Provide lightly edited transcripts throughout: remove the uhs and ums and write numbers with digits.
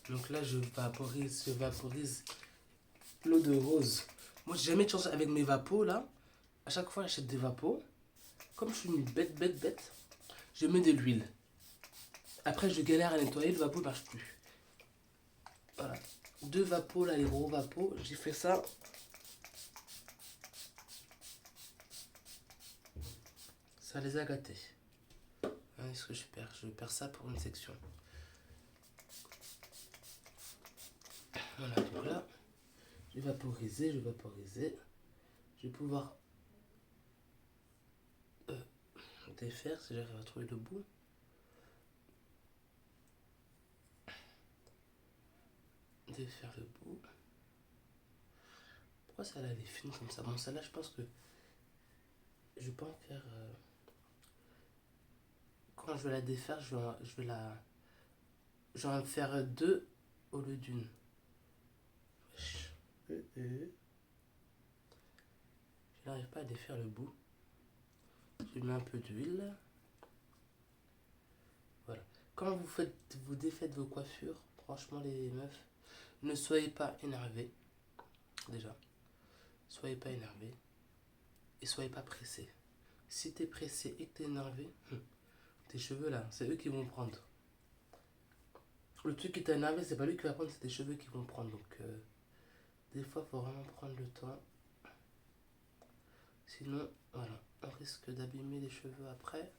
Donc là, je vaporise l'eau de rose. Moi, j'ai jamais de chance avec mes vapos là. À chaque fois, j'achète des vapos. Comme je suis une bête, je mets de l'huile. Après, je galère à nettoyer, le vapeau ne marche plus. Voilà. 2 vapos là, les gros vapos. J'ai fait ça. Ça les a gâtés. Est-ce que je perds? Je perds ça pour une section. Voilà, donc là, je vais vaporiser. Je vais pouvoir défaire si j'arrive à trouver le bout. Défaire le bout. Pourquoi ça là elle est fine comme ça? Bon, celle-là, je pense que je vais pas en faire. Quand je vais la défaire, je vais en faire 2 au lieu d'une. Je n'arrive pas à défaire le bout. Je mets un peu d'huile. Voilà. Quand vous défaites vos coiffures, franchement les meufs, ne soyez pas énervés. Déjà, soyez pas énervés et soyez pas pressés. Si t'es pressé et que t'es énervé, tes cheveux là, c'est eux qui vont prendre. Le truc qui t'a énervé, c'est pas lui qui va prendre, c'est tes cheveux qui vont prendre. Donc, des fois, faut vraiment prendre le temps. Sinon, voilà, on risque d'abîmer les cheveux après.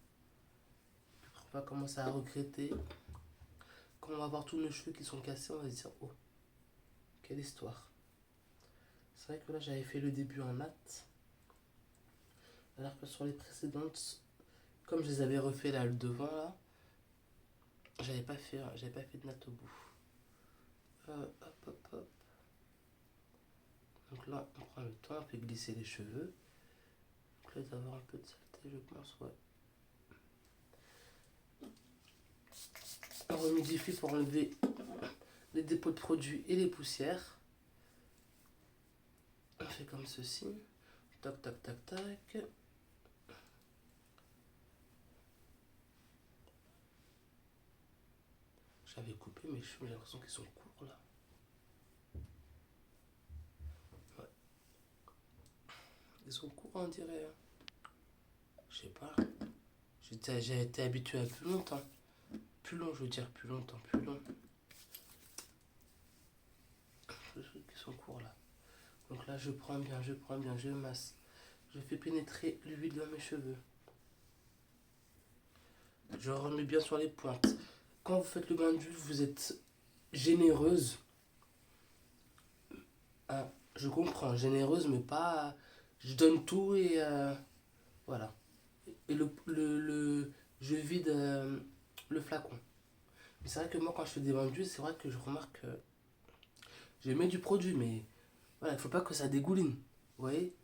On va commencer à regretter. Quand on va voir tous nos cheveux qui sont cassés, on va se dire, oh, quelle histoire. C'est vrai que là, j'avais fait le début en mat. Alors que sur les précédentes, comme je les avais refait là, le devant, là, j'avais pas fait de natte au bout. Hop. Donc là, on prend le temps, on fait glisser les cheveux. Donc là, d'avoir un peu de saleté, je pense, ouais. On remodifie pour enlever les dépôts de produits et les poussières. On fait comme ceci. Tac. J'avais coupé mes cheveux, j'ai l'impression qu'ils sont courts là. Ouais. Ils sont courts, on dirait. Je sais pas. J'ai été habitué à plus longtemps. Plus long, je veux dire, plus longtemps, plus long. Les trucs qui sont courts là. Donc là, je prends bien, je masse. Je fais pénétrer l'huile dans mes cheveux. Je remets bien sur les pointes. Quand vous faites le bain d'huile, vous êtes généreuse. Ah, je comprends, généreuse, mais pas. Je donne tout et voilà. Et je vide le flacon. Mais c'est vrai que moi, quand je fais des bains d'huile, c'est vrai que je remarque que je mets du produit, mais voilà, il faut pas que ça dégouline. Vous voyez?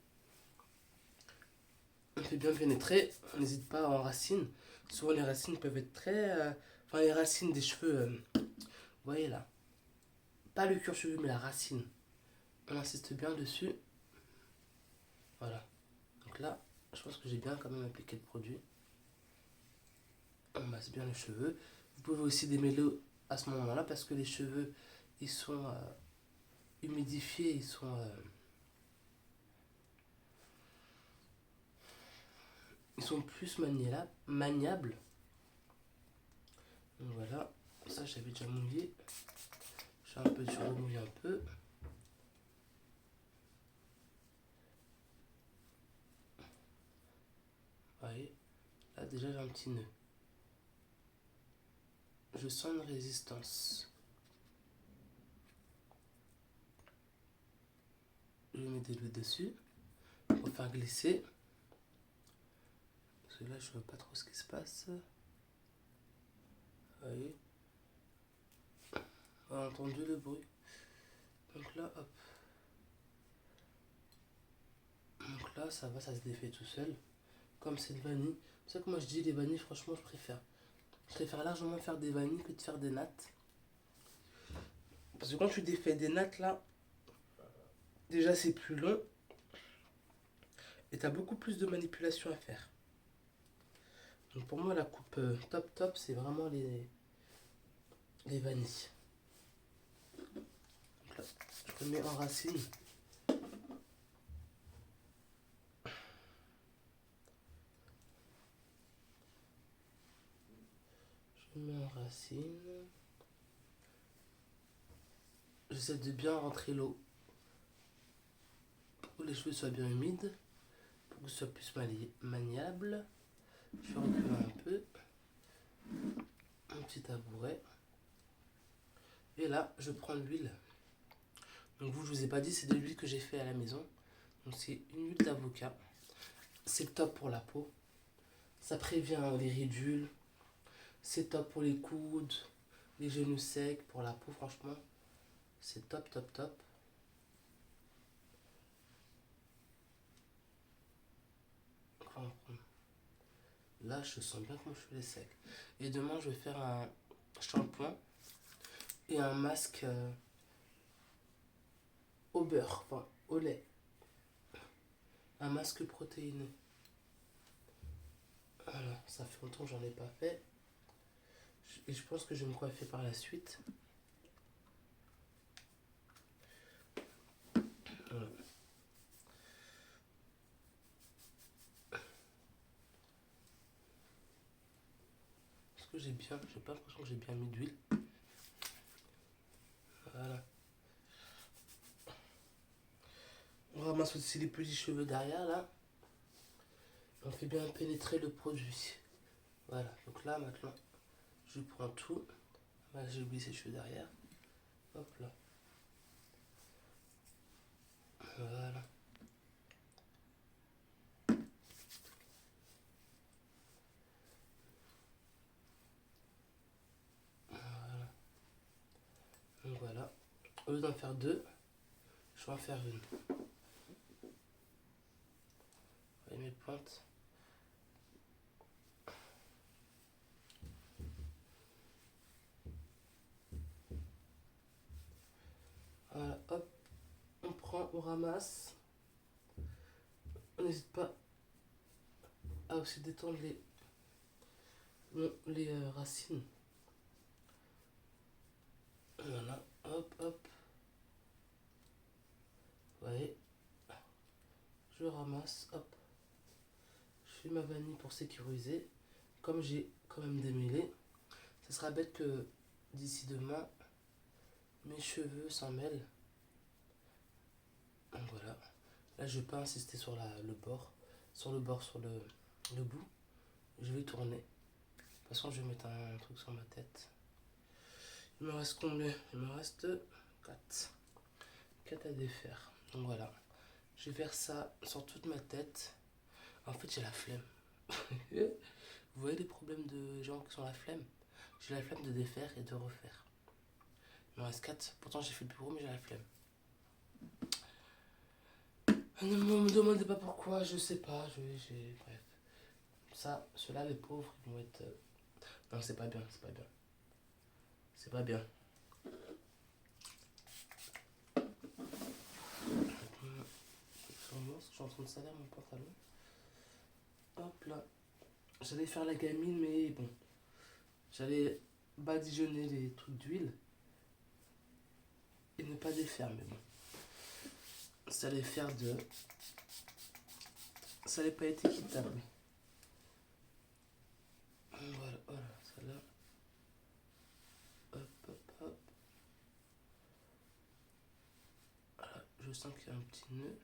On fait bien pénétrer, on n'hésite pas en racines. Souvent, les racines peuvent être très. Enfin, les racines des cheveux, vous voyez là. Pas le cuir chevelu, mais la racine. On insiste bien dessus. Voilà. Donc là, je pense que j'ai bien quand même appliqué le produit. On masse bien les cheveux. Vous pouvez aussi démêler à ce moment-là parce que les cheveux, ils sont humidifiés, ils sont plus maniables. Donc voilà, ça j'avais déjà mouillé. J'ai un peu dû remouiller un peu. Vous voyez, là déjà j'ai un petit nœud. Je sens une résistance. Je mets de l'eau dessus pour faire glisser. Parce que là je vois pas trop ce qui se passe. Vous voyez, on a entendu le bruit. Donc là, hop. Donc là, ça va, ça se défait tout seul. Comme c'est de vanille. C'est ça que moi je dis les vanilles, franchement, je préfère. Je préfère largement faire des vanilles que de faire des nattes. Parce que quand tu défais des nattes là, déjà c'est plus long. Et t'as beaucoup plus de manipulation à faire. Donc pour moi, la coupe top, c'est vraiment les vanilles. je remets en racine. Je mets en racine. J'essaie de bien rentrer l'eau pour que les cheveux soient bien humides, pour que ce soit plus maniable. Je vais reculer un peu. Un petit tabouret. Et là, je prends l'huile. Donc vous, je vous ai pas dit, c'est de l'huile que j'ai fait à la maison. Donc c'est une huile d'avocat. C'est top pour la peau. Ça prévient les ridules. C'est top pour les coudes, les genoux secs, pour la peau, franchement. C'est top, top, top. Là, je sens bien que mon cheveu est sec. Et demain, je vais faire un shampoing et un masque au beurre, enfin au lait. Un masque protéiné. Voilà, ça fait longtemps que j'en ai pas fait. Et je pense que je vais me coiffer par la suite. Voilà. Est-ce que j'ai pas l'impression que j'ai bien mis d'huile. Voilà. On ramasse aussi les petits cheveux derrière là. On fait bien pénétrer le produit. Voilà, donc là maintenant, je prends tout. Là, j'ai oublié ces cheveux derrière. Hop là. Voilà. Voilà. Donc voilà. Au lieu d'en faire deux, je vais en faire une. Vous voyez mes pointes. Voilà, hop. On prend, on ramasse. On n'hésite pas à aussi détendre les racines. Voilà, hop, hop. Vous voyez, je ramasse, hop. Je fais ma vanille pour sécuriser. Comme j'ai quand même démêlé, ce sera bête que d'ici demain, mes cheveux s'en mêlent. Donc voilà. Là, je vais pas insister sur le bord, sur le bout. Je vais tourner. De toute façon, je vais mettre un truc sur ma tête. Il me reste combien? Il me reste 4. 4 à défaire. Donc voilà. Je vais faire ça sur toute ma tête. En fait, j'ai la flemme. Vous voyez les problèmes de gens qui ont la flemme? J'ai la flemme de défaire et de refaire. Il me reste 4. Pourtant, j'ai fait le plus gros, mais j'ai la flemme. Ne me demandez pas pourquoi, je sais pas. Bref. Ça, ceux-là, les pauvres, ils vont être. Non, c'est pas bien, c'est pas bien. C'est pas bien. Je suis en train de salir mon pantalon. Hop là. J'allais faire la gamine, mais bon. J'allais badigeonner les trucs d'huile. Et ne pas défaire, mais bon. Ça allait faire de. Ça allait pas être équitable. Voilà, voilà, celle-là. Hop, hop, hop. Voilà, je sens qu'il y a un petit nœud.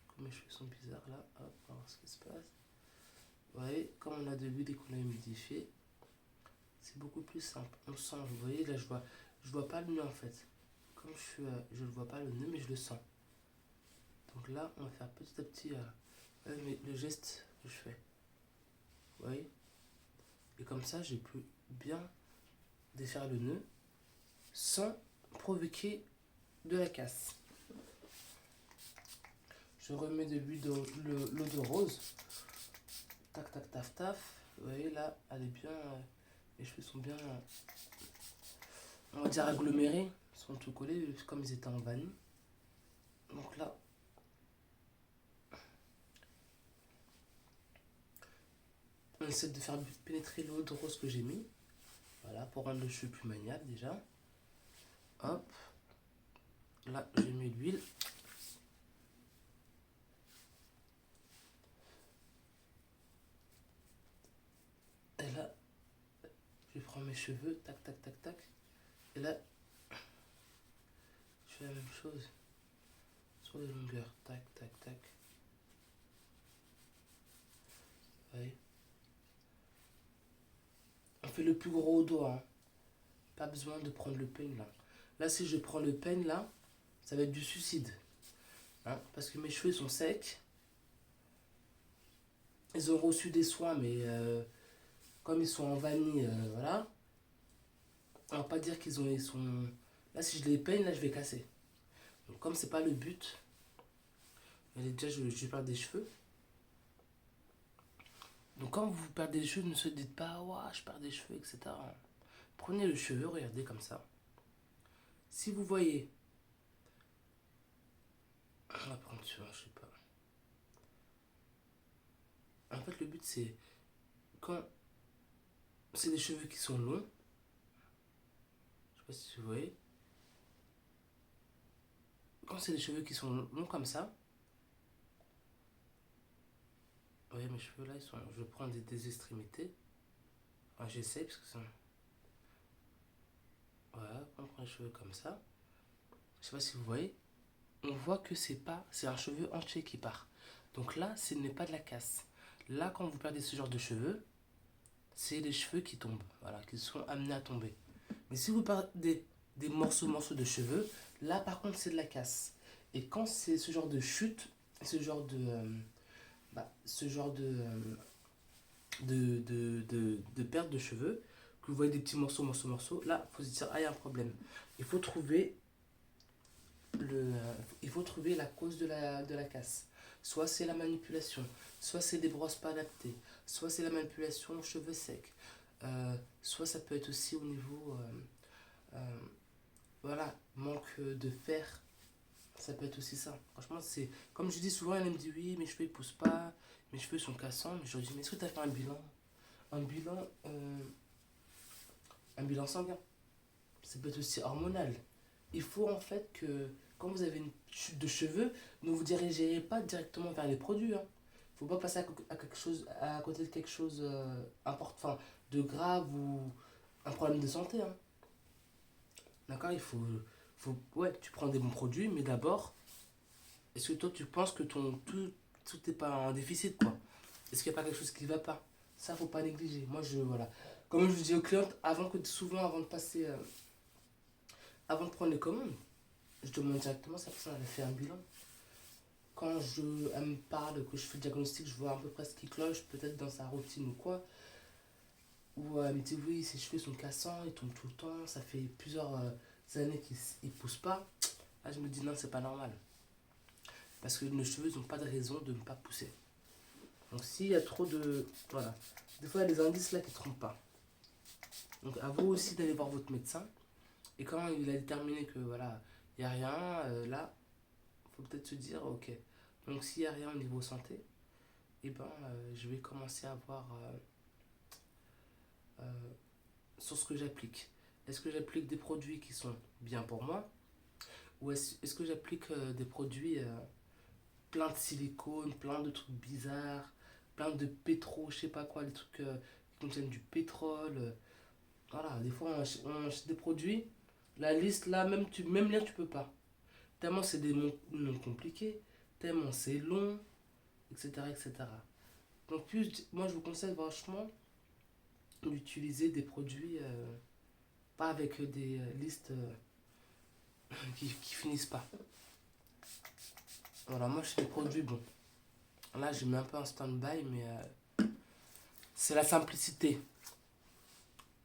Comme mes cheveux sont bizarres là. Hop, on va voir ce qui se passe. Vous voyez, comme on a de l'huile et qu'on a humidifié, c'est beaucoup plus simple. On le sent, vous voyez, là je vois pas le nœud en fait. Comme je ne vois pas le nœud, mais je le sens. Donc là, on va faire petit à petit le geste que je fais. Vous voyez? Et comme ça, j'ai pu bien défaire le nœud sans provoquer de la casse. Je remets de l'huile l'eau de rose. Tac, tac, taf, taf. Vous voyez là, elle est bien. Les cheveux sont bien, on va dire, agglomérés. Ils sont tout collés comme ils étaient en vanille. Donc là, on essaie de faire pénétrer l'eau de rose que j'ai mis. Voilà, pour rendre le cheveu plus maniable déjà. Hop. Là, je mets l'huile. Et là, je prends mes cheveux, tac, tac, tac, tac. Et là, je fais la même chose sur les longueurs, tac, tac, tac. Vous voyez? On fait le plus gros au doigt, hein. Pas besoin de prendre le peigne là. Là, si je prends le peigne là, ça va être du suicide. Hein, parce que mes cheveux sont secs. Ils ont reçu des soins, mais comme ils sont en vanille, voilà. On va pas dire ils sont. Là, si je les peigne, là, je vais casser. Donc, comme c'est pas le but, déjà, je perds des cheveux. Donc, quand vous perdez des cheveux, ne se dites pas, ouah, je perds des cheveux, etc. Prenez le cheveu, regardez comme ça. Si vous voyez. On va prendre sur, je sais pas. En fait, le but, c'est quand c'est des cheveux qui sont longs. Je sais pas si vous voyez. Quand c'est des cheveux qui sont longs comme ça. Vous voyez, mes cheveux là, ils sont. Je prends des extrémités. Enfin, j'essaie parce que ça. Voilà, on prend les cheveux comme ça. Je sais pas si vous voyez. On voit que c'est pas. C'est un cheveu entier qui part. Donc là, ce n'est pas de la casse. Là, quand vous perdez ce genre de cheveux, c'est les cheveux qui tombent. Voilà, qui sont amenés à tomber. Mais si vous perdez des morceaux de cheveux, là par contre c'est de la casse. Et quand c'est ce genre de chute, ce genre de. Ce genre de perte de cheveux, que vous voyez des petits morceaux, là, il faut se dire, ah, il y a un problème. Il faut trouver, le, il faut trouver la cause de la casse. Soit c'est la manipulation, soit c'est des brosses pas adaptées, soit c'est la manipulation aux cheveux secs, soit ça peut être aussi au niveau, voilà, manque de fer, ça peut être aussi ça. Franchement, c'est, comme je dis souvent, elle me dit, oui, mes cheveux ils poussent pas, mes cheveux sont cassants, mais je leur dis, mais est-ce que tu as fait un bilan? Un bilan, un bilan sanguin. Ça peut être aussi hormonal. Il faut en fait que, quand vous avez une chute de cheveux, ne vous dirigez pas directement vers les produits. Hein. Il ne faut pas passer à quelque chose, à côté de quelque chose important, de grave ou un problème de santé. Hein. D'accord. Ouais, tu prends des bons produits, mais d'abord, est-ce que toi tu penses que tout n'est pas en déficit quoi? Est-ce qu'il n'y a pas quelque chose qui ne va pas? Ça, faut pas négliger. Moi, voilà. Comme je dis aux clientes, souvent, avant de passer, avant de prendre les commandes, je demande directement si la personne avait fait un bilan. Quand elle me parle, que je fais le diagnostic, je vois à peu près ce qui cloche, peut-être dans sa routine ou quoi. Ou elle me dit oui, ses cheveux sont cassants, ils tombent tout le temps, ça fait plusieurs années qu'ils ne poussent pas. Là, je me dis non, c'est pas normal. Parce que nos cheveux n'ont pas de raison de ne pas pousser. Donc s'il y a trop de. Voilà. Des fois, il y a des indices là qui ne trompent pas. Donc à vous aussi d'aller voir votre médecin. Et quand il a déterminé que voilà, il n'y a rien, là, il faut peut-être se dire, ok, donc s'il n'y a rien au niveau santé, eh ben, je vais commencer à voir sur ce que j'applique. Est-ce que j'applique des produits qui sont bien pour moi? Ou est-ce que j'applique des produits plein de silicone, plein de trucs bizarres, plein de pétro, je sais pas quoi, des trucs qui contiennent du pétrole. Voilà, des fois on achète des produits, la liste là, même lire tu peux pas. Tellement c'est des noms compliqués, tellement c'est long, etc., etc. Donc moi je vous conseille vachement d'utiliser des produits, pas avec des listes qui finissent pas. Voilà, moi je fais des produits bons. Là je mets un peu en stand-by, mais c'est la simplicité.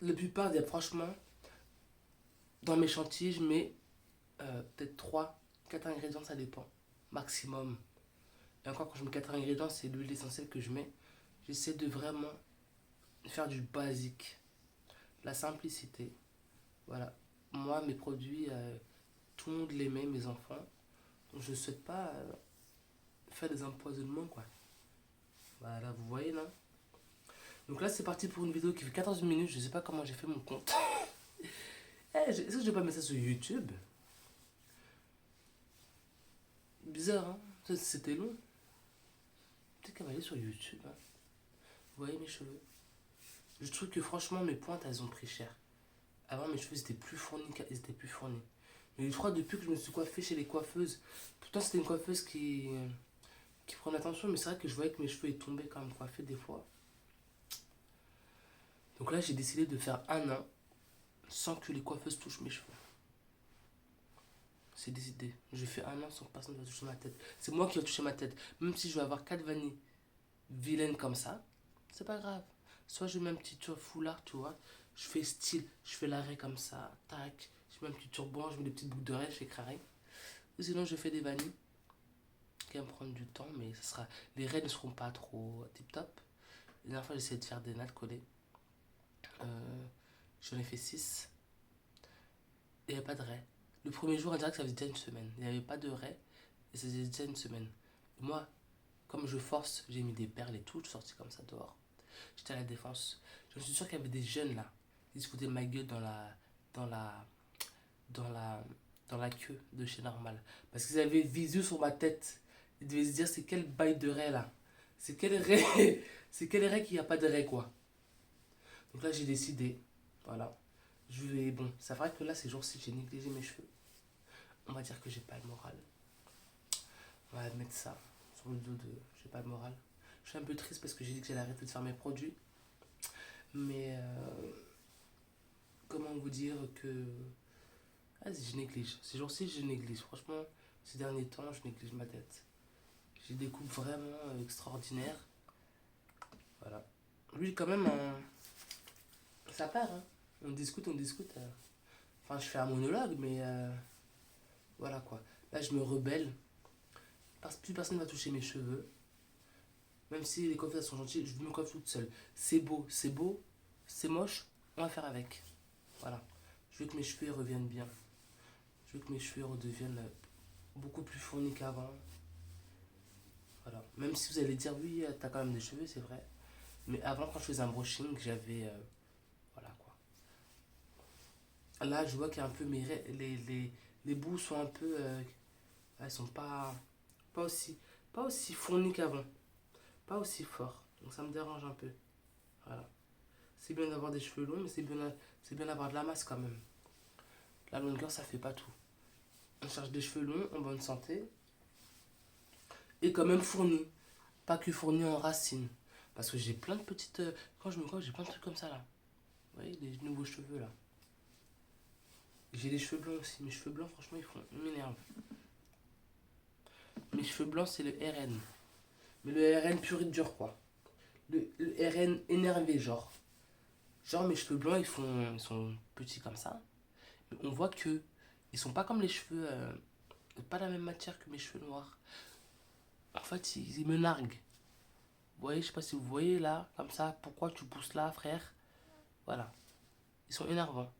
La plupart des, franchement, dans mes chantiers, je mets peut-être 3 4 ingrédients, ça dépend, maximum. Et encore, quand je mets 4 ingrédients, c'est l'huile essentielle que je mets. J'essaie de vraiment faire du basique, la simplicité. Voilà. Moi, mes produits, tout le monde les met, mes enfants. Donc, je ne souhaite pas faire des empoisonnements, quoi. Voilà, vous voyez, là. Donc là, c'est parti pour une vidéo qui fait 14 minutes. Je ne sais pas comment j'ai fait mon compte. Est-ce que je vais pas mettre ça sur YouTube? Bizarre, hein. C'était long. Peut-être qu'elle va aller sur YouTube, hein. Vous voyez mes cheveux? Je trouve que franchement, mes pointes, elles ont pris cher. Avant, mes cheveux, ils étaient plus fournis. Ils étaient plus fournis. Mais je crois depuis que je me suis coiffé chez les coiffeuses, pourtant c'était une coiffeuse qui prenait attention, mais c'est vrai que je voyais que mes cheveux ils tombaient quand même coiffés des fois. Donc là, j'ai décidé de faire un an sans que les coiffeuses touchent mes cheveux. C'est décidé. Je fais un an sans que personne ne va toucher ma tête. C'est moi qui vais toucher ma tête. Même si je vais avoir 4 vanilles vilaines comme ça, c'est pas grave. Soit je mets un petit foulard, tu vois. Je fais style, je fais l'arrêt comme ça, tac. Je mets un petit turban, je mets des petites boucles d'oreilles, je fais carré. Ou sinon, je fais des vanilles qui va me prendre du temps, mais ça sera... les raies ne seront pas trop tip top. La dernière fois, j'ai essayé de faire des nattes collées. J'en ai fait 6. Il n'y avait pas de raies. Le premier jour, on dirait que ça faisait déjà une semaine. Il n'y avait pas de raies et ça faisait déjà une semaine. Moi, comme je force, j'ai mis des perles et tout, je suis sorti comme ça dehors. J'étais à la défense. Je suis sûr qu'il y avait des jeunes là. Ils se foutaient de ma gueule dans la, dans la, dans la queue de chez Normal. Parce qu'ils avaient visu sur ma tête. Ils devaient se dire c'est quel bail de raie là. C'est quel raie. C'est quel raie qu'il n'y a pas de raie quoi. Donc là j'ai décidé. Voilà. Je vais. Bon, c'est vrai que là ces jours-ci j'ai négligé mes cheveux. On va dire que j'ai pas le moral. On va mettre ça sur le dos de. J'ai pas le moral. Je suis un peu triste parce que j'ai dit que j'allais arrêter de faire mes produits. Mais comment vous dire que. Vas-y, je néglige. Ces jours-ci, je néglige. Franchement, ces derniers temps, je néglige ma tête. J'ai des coupes vraiment extraordinaires. Voilà. Lui, quand même, ça part. Hein. On discute, on discute. Enfin, je fais un monologue, mais voilà quoi. Là, je me rebelle. Parce que plus personne ne va toucher mes cheveux. Même si les coiffeurs sont gentils, je me coiffe toute seule. C'est beau, c'est moche, on va faire avec. Voilà. Je veux que mes cheveux reviennent bien. Je veux que mes cheveux redeviennent beaucoup plus fournis qu'avant. Voilà. Même si vous allez dire, oui, t'as quand même des cheveux, c'est vrai. Mais avant, quand je faisais un brushing, j'avais. Voilà quoi. Là, je vois qu'il y a un peu mes. Les bouts sont un peu. Elles sont pas aussi. Pas aussi fournis qu'avant. Pas aussi forts. Donc ça me dérange un peu. Voilà. C'est bien d'avoir des cheveux longs, mais c'est bien d'avoir de la masse quand même. La longueur, ça fait pas tout. On cherche des cheveux longs, en bonne santé, et quand même fournis. Pas que fournis en racines. Parce que j'ai plein de petites. Quand je me coiffe, j'ai plein de trucs comme ça là. Vous voyez, des nouveaux cheveux là. J'ai des cheveux blancs aussi. Mes cheveux blancs, franchement, ils m'énervent. Mes cheveux blancs, c'est le RN. Mais le RN pur et dur, quoi. Le RN énervé, genre. Genre, mes cheveux blancs, ils sont petits comme ça. Mais on voit que ils sont pas comme les cheveux. Pas la même matière que mes cheveux noirs. En fait, ils me narguent. Vous voyez, je sais pas si vous voyez là, comme ça. Pourquoi tu pousses là, frère? Voilà. Ils sont énervants.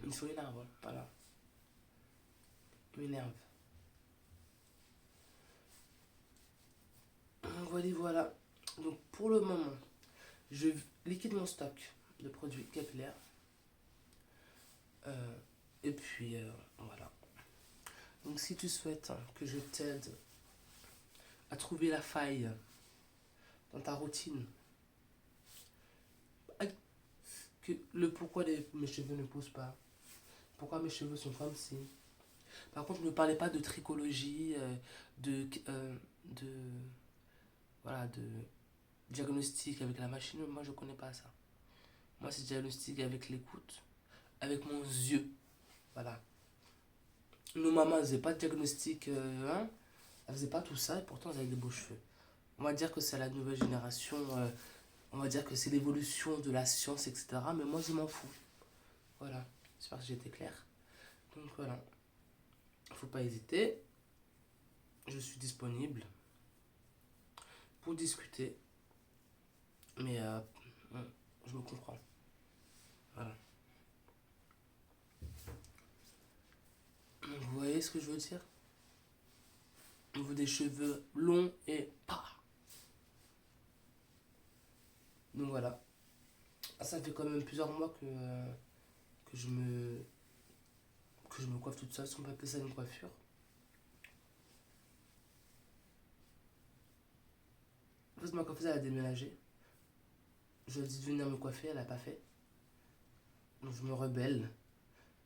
Ils sont énervants, voilà. Ils m'énervent. Voilà, voilà. Donc pour le moment, je liquide mon stock de produits capillaires. Et puis voilà. Donc si tu souhaites que je t'aide à trouver la faille dans ta routine, que le pourquoi mes cheveux ne poussent pas, pourquoi mes cheveux sont comme si. Par contre, ne me parlez pas de tricologie, de voilà, de diagnostic avec la machine. Moi, je connais pas ça. Moi, c'est diagnostic avec l'écoute, avec mon yeux. Voilà. Nos mamans ne faisaient pas de diagnostic, hein. Elles faisaient pas tout ça et pourtant elles avaient des beaux cheveux. On va dire que c'est la nouvelle génération, on va dire que c'est l'évolution de la science, etc. Mais moi, je m'en fous. Voilà. J'espère que j'ai été clair. Donc voilà. Faut pas hésiter. Je suis disponible pour discuter. Mais je me comprends. Voilà. Donc, vous voyez ce que je veux dire? On veut des cheveux longs et pas. Donc voilà. Ça fait quand même plusieurs mois que je me coiffe toute seule, si on peut appeler ça une coiffure. En fait, ma coiffeuse, elle a déménagé. Je lui ai dit de venir me coiffer, elle n'a pas fait. Donc je me rebelle.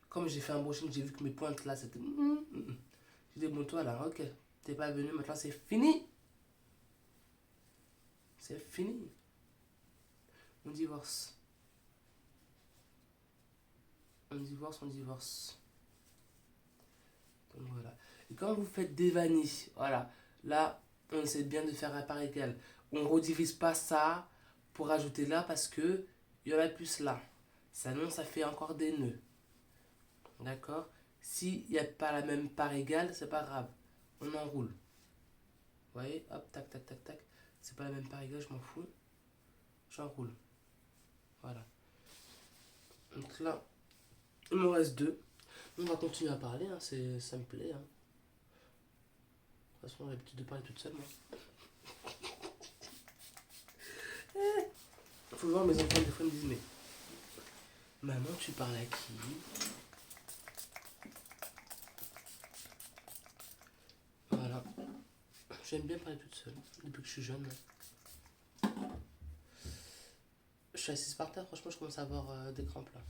Comme j'ai fait un brushing, j'ai vu que mes pointes là, c'était... J'ai dit, bon, toi là, ok, t'es pas venu, maintenant c'est fini. C'est fini. On divorce. On divorce, on divorce. Donc voilà. Et quand vous faites des vanilles, voilà, là, on essaie bien de faire à part égale. On ne redivise pas ça pour ajouter là parce que il y en a plus là. Sinon, ça fait encore des nœuds. D'accord? S'il n'y a pas la même part égale, c'est pas grave. On enroule. Vous voyez? Hop, tac, tac, tac, tac. C'est pas la même part égale, je m'en fous. J'enroule. Voilà. Donc là, il me reste deux. On va continuer à parler, hein, ça me plaît. Hein. De toute façon, j'ai l'habitude de parler toute seule, moi. Faut voir mes enfants, des fois, ils me disent, mais maman, tu parles à qui? Voilà. J'aime bien parler toute seule, depuis que je suis jeune. Je suis assise par terre, franchement, je commence à avoir des crampes là.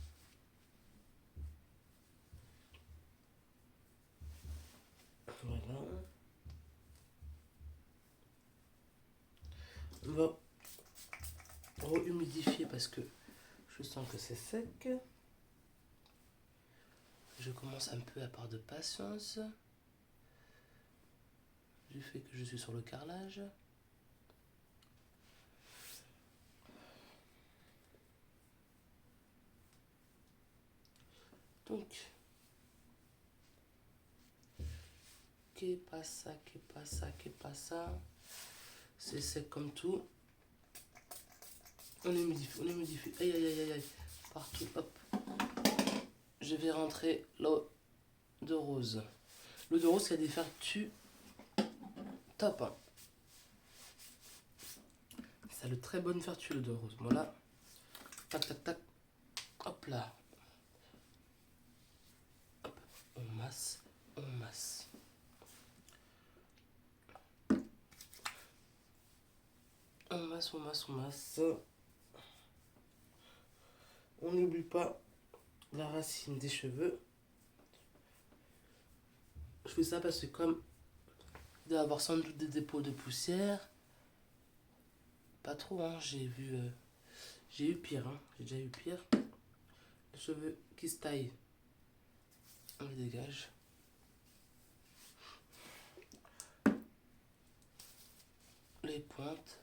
Voilà. On va rehumidifier parce que je sens que c'est sec. Je commence un peu à part de patience. Du fait que je suis sur le carrelage. Donc, que passa, que passa, que passa. C'est sec comme tout. On humidifie, on humidifie. Aïe, aïe, aïe, aïe. Partout, hop. Je vais rentrer l'eau de rose. L'eau de rose, il y a des vertus top. Hein. Ça a de très bonnes vertus, l'eau de rose. Voilà. Tac, tac, tac. Hop là. Hop. On masse, on masse. On masse, on masse, on masse. On n'oublie pas la racine des cheveux. Je fais ça parce que comme il doit y avoir sans doute des dépôts de poussière. Pas trop, hein. J'ai eu pire, hein. J'ai déjà eu pire. Les cheveux qui se taillent. On les dégage. Les pointes.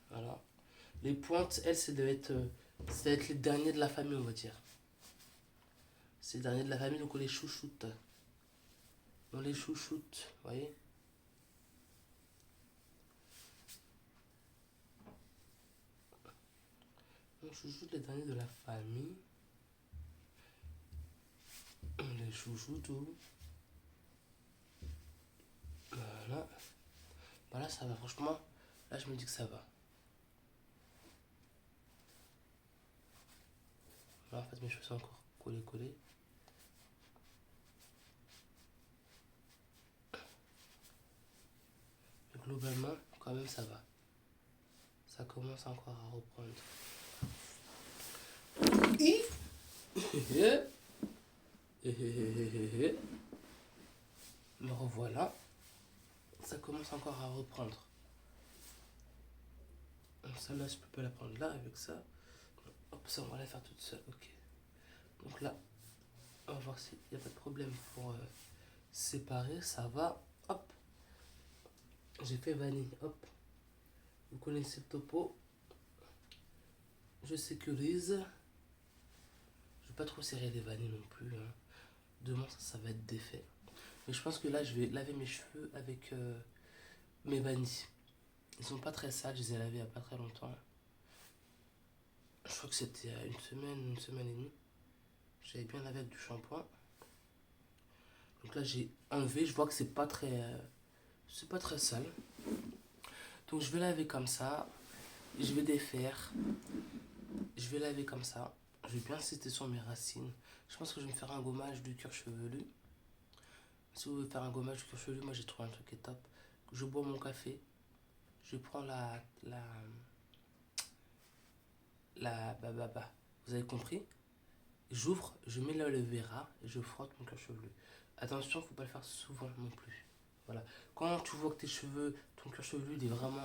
Voilà. Les pointes, elles, ça doit être les derniers de la famille, on va dire. C'est les derniers de la famille, donc on les chouchoute. On les chouchoute, vous voyez. On chouchoute les derniers de la famille. On les chouchoute. Voilà. Voilà, ça va, franchement. Là, je me dis que ça va. Là, en fait, mes cheveux sont encore collés. Mais globalement, quand même, ça va. Ça commence encore à reprendre. Me revoilà. Ça commence encore à reprendre. Celle-là, je peux pas la prendre là avec ça. Hop, ça, on va la faire toute seule. Ok. Donc là, on va voir s'il n'y a pas de problème pour séparer. Ça va. Hop. J'ai fait vanille. Hop. Vous connaissez le topo. Je sécurise. Je vais pas trop serrer les vanilles non plus. Hein. Demain, ça va être défait. Mais je pense que là, je vais laver mes cheveux avec mes vanilles. Ils sont pas très sales. Je les ai lavés il y a pas très longtemps. Je crois que c'était une semaine et demie. J'avais bien lavé avec du shampoing. Donc là, j'ai enlevé. Je vois que c'est pas très sale. Donc je vais laver comme ça. Je vais défaire. Je vais laver comme ça. Je je vais bien insister sur mes racines. Je pense que je vais me faire un gommage du cuir chevelu. Si vous voulez faire un gommage du cuir chevelu, moi j'ai trouvé un truc qui est top. Je bois mon café, je prends bah. Vous avez compris? J'ouvre, je mets l'aloe vera et je frotte mon cuir chevelu. Attention, faut pas le faire souvent non plus. Voilà. Quand tu vois que tes cheveux, ton cuir chevelu, il est vraiment.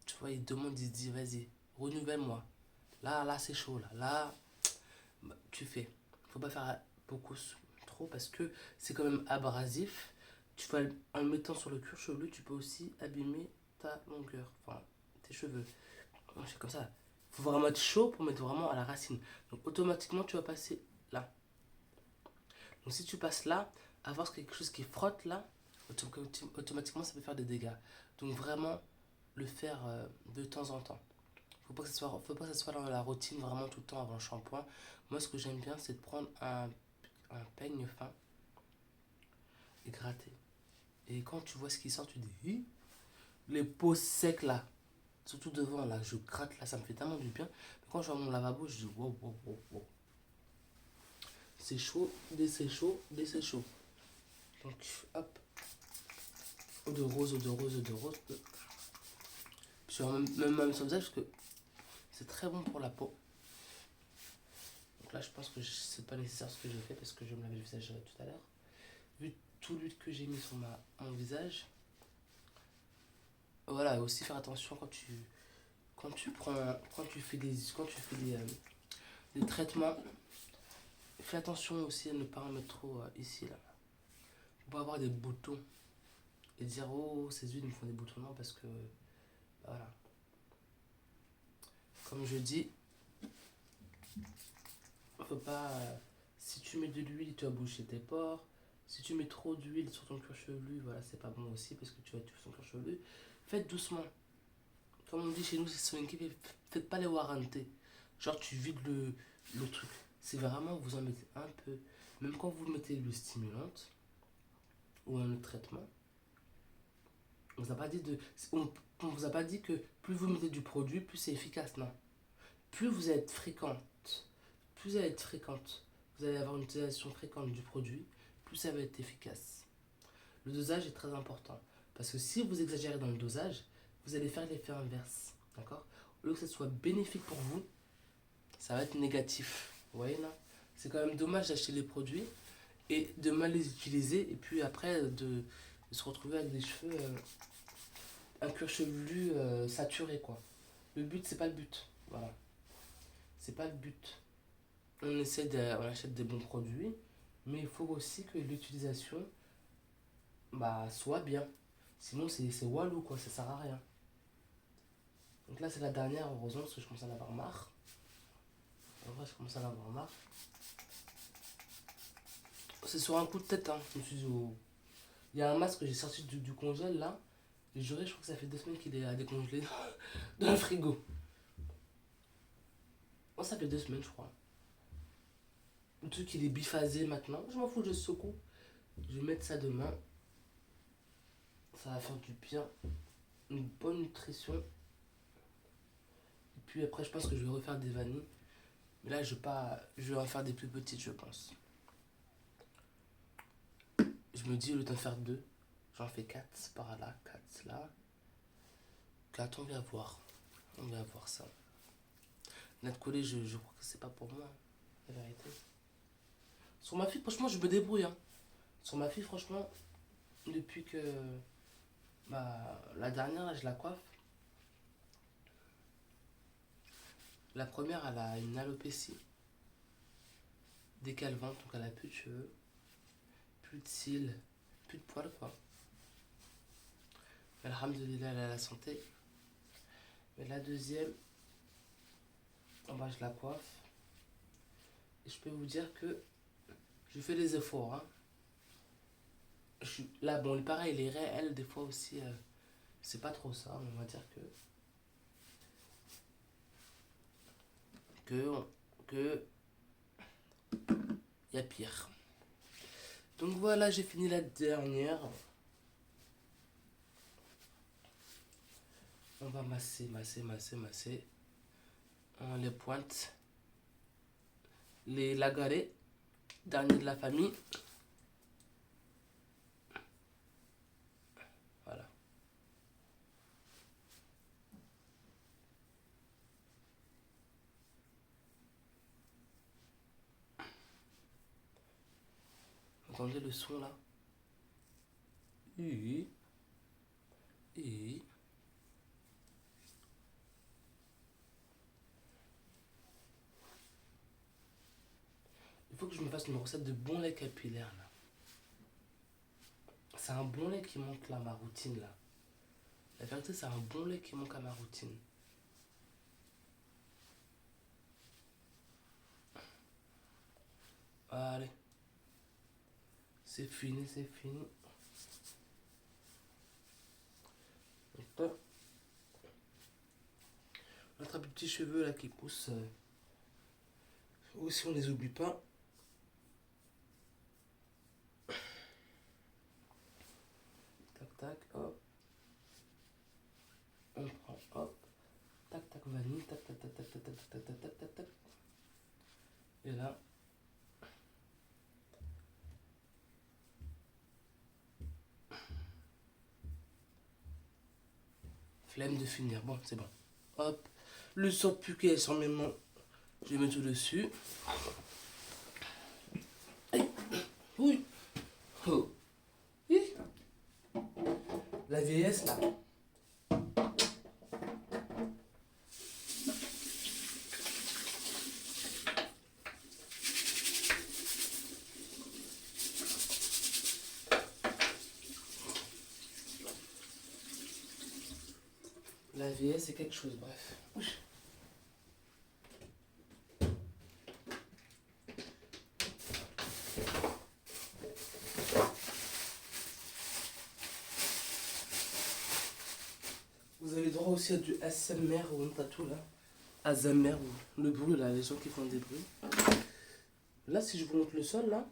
Tu vois, il te demande, il se dit, vas-y, renouvelle-moi. Là, c'est chaud, là. Là, bah, tu fais. Faut pas faire beaucoup trop parce que c'est quand même abrasif. Tu vas, en le mettant sur le cuir chevelu, tu peux aussi abîmer ta longueur, enfin, tes cheveux. Moi, c'est comme ça. Faut vraiment être chaud pour mettre vraiment à la racine. Donc, automatiquement, tu vas passer là. Donc, si tu passes là, avoir quelque chose qui frotte là, automatiquement, ça peut faire des dégâts. Donc, vraiment, le faire de temps en temps. Faut pas que ça soit dans la routine vraiment tout le temps avant le shampoing. Moi, ce que j'aime bien, c'est de prendre un peigne fin et gratter. Et quand tu vois ce qui sort, tu dis, hi, les peaux secs là, surtout devant là, je gratte là, ça me fait tellement du bien. Mais quand je vois mon lavabo, je dis, wow, wow, wow, wow. C'est chaud, dès c'est chaud, dès c'est chaud. Donc, hop, eau de rose, eau de rose, eau de rose. Puis même sur le visage, parce que c'est très bon pour la peau. Donc là, je pense que c'est pas nécessaire ce que j'ai fait parce que je vais me laver le visage tout à l'heure. Vu tout l'huile que j'ai mis sur mon visage. Voilà, aussi faire attention quand tu fais des traitements. Fais attention aussi à ne pas en mettre trop ici là. Faut pas avoir des boutons et dire oh ces huiles me font des boutons, non, parce que voilà. Comme je dis, faut pas si tu mets de l'huile, tu vas boucher tes pores. Si tu mets trop d'huile sur ton cuir chevelu, voilà, c'est pas bon aussi parce que tu vas tuer ton cuir chevelu. Faites doucement. Comme on dit chez nous, c'est son équipe, faites pas les warrantés. Genre tu vides le truc. C'est vraiment, vous en mettez un peu. Même quand vous mettez l'huile stimulante ou un autre traitement, on vous a pas dit on vous a pas dit que plus vous mettez du produit, plus c'est efficace, non. Plus vous êtes fréquente, vous allez avoir une utilisation fréquente du produit, plus ça va être efficace. Le dosage est très important. Parce que si vous exagérez dans le dosage, vous allez faire l'effet inverse. D'accord? Au lieu que ça soit bénéfique pour vous, ça va être négatif. Vous voyez là? C'est quand même dommage d'acheter les produits et de mal les utiliser et puis après de se retrouver avec des cheveux, un cuir chevelu saturé quoi. Le but, c'est pas le but. Voilà. C'est pas le but. On achète des bons produits, mais il faut aussi que l'utilisation bah, soit bien. Sinon, c'est walou quoi, ça sert à rien. Donc là, c'est la dernière, heureusement, parce que je commence à en avoir marre. En vrai, je commence à en avoir marre. C'est sur un coup de tête, hein. Je me suis dit, oh. Il y a un masque que j'ai sorti du congèle là. Et je crois que ça fait 2 semaines qu'il est à décongeler dans le frigo. Oh, ça fait 2 semaines, je crois. Le truc, il est biphasé maintenant. Je m'en fous, je secoue. Je vais mettre ça demain. Ça va faire du bien. Une bonne nutrition. Et puis après, je pense que je vais refaire des vanilles. Mais là, je vais en faire des plus petites, je pense. Je me dis, au lieu d'en faire 2, j'en fais 4 par là, 4 là. 4, on vient voir. On vient voir ça. Notre collé, je crois que c'est pas pour moi, la vérité. Sur ma fille, franchement, je me débrouille. Hein. Sur ma fille, franchement, depuis que bah, la dernière, là, je la coiffe. La première, elle a une alopécie. Dès qu'elle vente, donc elle a plus de cheveux, plus de cils, plus de poils, quoi. Mais alhamdoulilah, elle a la santé. Mais la deuxième, bah, je la coiffe. Et je peux vous dire que je fais des efforts. Hein. Là, bon, pareil, les raies, elles, des fois aussi, c'est pas trop ça. On va dire que y a pire. Donc voilà, j'ai fini la dernière. On va masser. Les pointes. les Lagaré, dernier de la famille. Voilà. Entendez le son là? Oui. Oui. Il faut que je me fasse une recette de bon lait capillaire là. C'est un bon lait qui manque là, à ma routine là. La vérité, c'est un bon lait qui manque à ma routine. Allez. C'est fini, c'est fini. Donc là, on attrape les petits cheveux là qui poussent. Aussi, on les oublie pas. Tac, tac, hop. On prend, hop. Tac, tac, vanille. Tac, tac, tac, tac, tac, tac, tac, tac, tac, tac, tac. Et là. Flemme de finir. Bon, c'est bon. Hop. Le surplus qui est sur mes mains, je mets tout dessus. Aïe. Oui. Oh. Oui. La vieillesse là. La vieillesse c'est quelque chose, bref. Vous avez droit aussi à du ASMR ou un tatou là. ASMR ou le bruit là, les gens qui font des bruits. Là, si je vous montre le sol là.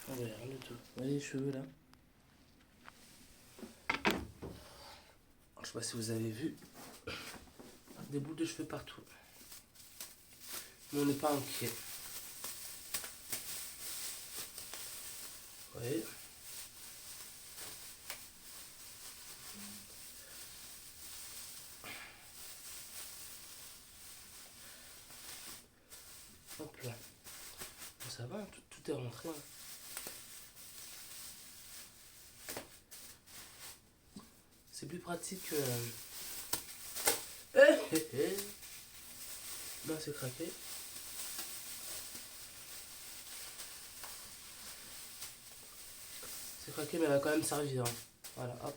Ah ouais, rien du tout. Regardez les cheveux là. Je sais pas si vous avez vu. Des bouts de cheveux partout. Mais on n'est pas inquiet. Vous voyez? Hop là. Bon, ça va, tout est rentré. Hein. C'est plus pratique. Là, c'est craqué. C'est craqué, mais elle va quand même servir. Hein. Voilà, hop.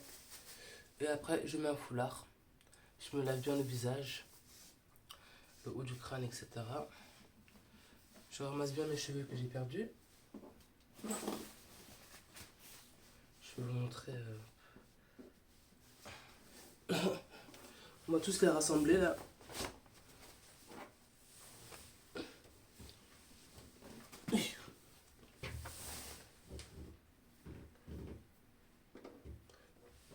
Et après, je mets un foulard. Je me lave bien le visage, le haut du crâne, etc. Je ramasse bien mes cheveux que j'ai perdus. Je vais vous montrer. On va tous les rassembler là.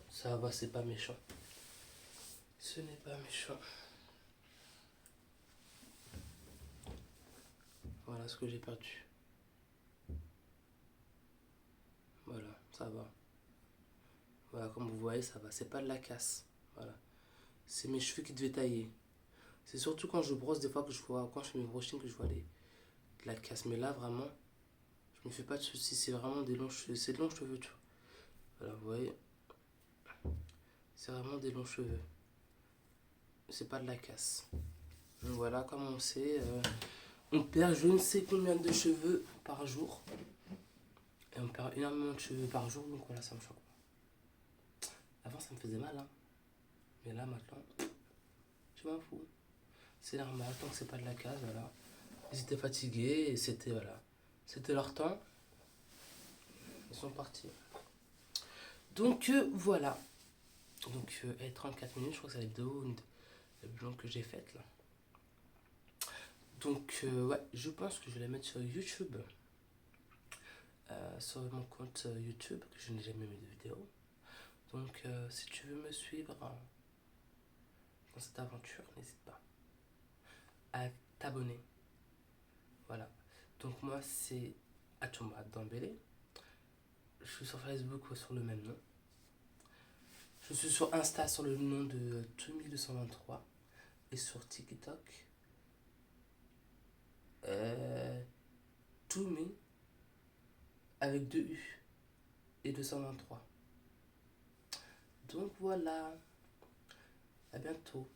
Ça va, c'est pas méchant. Ce n'est pas méchant. Voilà ce que j'ai perdu. Voilà, ça va. Voilà, comme vous voyez, ça va. C'est pas de la casse. Voilà. C'est mes cheveux qui devaient tailler. C'est surtout quand je brosse, des fois que je vois, quand je fais mes brushings, que je vois de la casse. Mais là, vraiment, je me fais pas de soucis. C'est vraiment des longs cheveux. C'est de longs cheveux, tu vois. Voilà, vous voyez. C'est vraiment des longs cheveux. C'est pas de la casse. Donc voilà, comme on sait, on perd je ne sais combien de cheveux par jour. Et on perd énormément de cheveux par jour, donc voilà, ça me choque. Avant, ça me faisait mal, hein. Mais là, maintenant, je m'en fous. C'est normal, tant que c'est pas de la casse, voilà. Ils étaient fatigués et c'était, voilà. C'était leur temps. Ils sont partis. Donc, voilà. Donc, 34 minutes, je crois que c'est la vidéo la plus longue que j'ai faite, là. Donc, ouais, je pense que je vais la mettre sur YouTube. Sur mon compte YouTube, que je n'ai jamais mis de vidéo. Donc, si tu veux me suivre, dans cette aventure, n'hésite pas à t'abonner. Voilà. Donc moi c'est Achoumba Dembélé. Je suis sur Facebook sur le même nom. Je suis sur Insta sur le nom de Toumi223 et sur TikTok Toumi avec 2 U et 223. Donc voilà, à bientôt.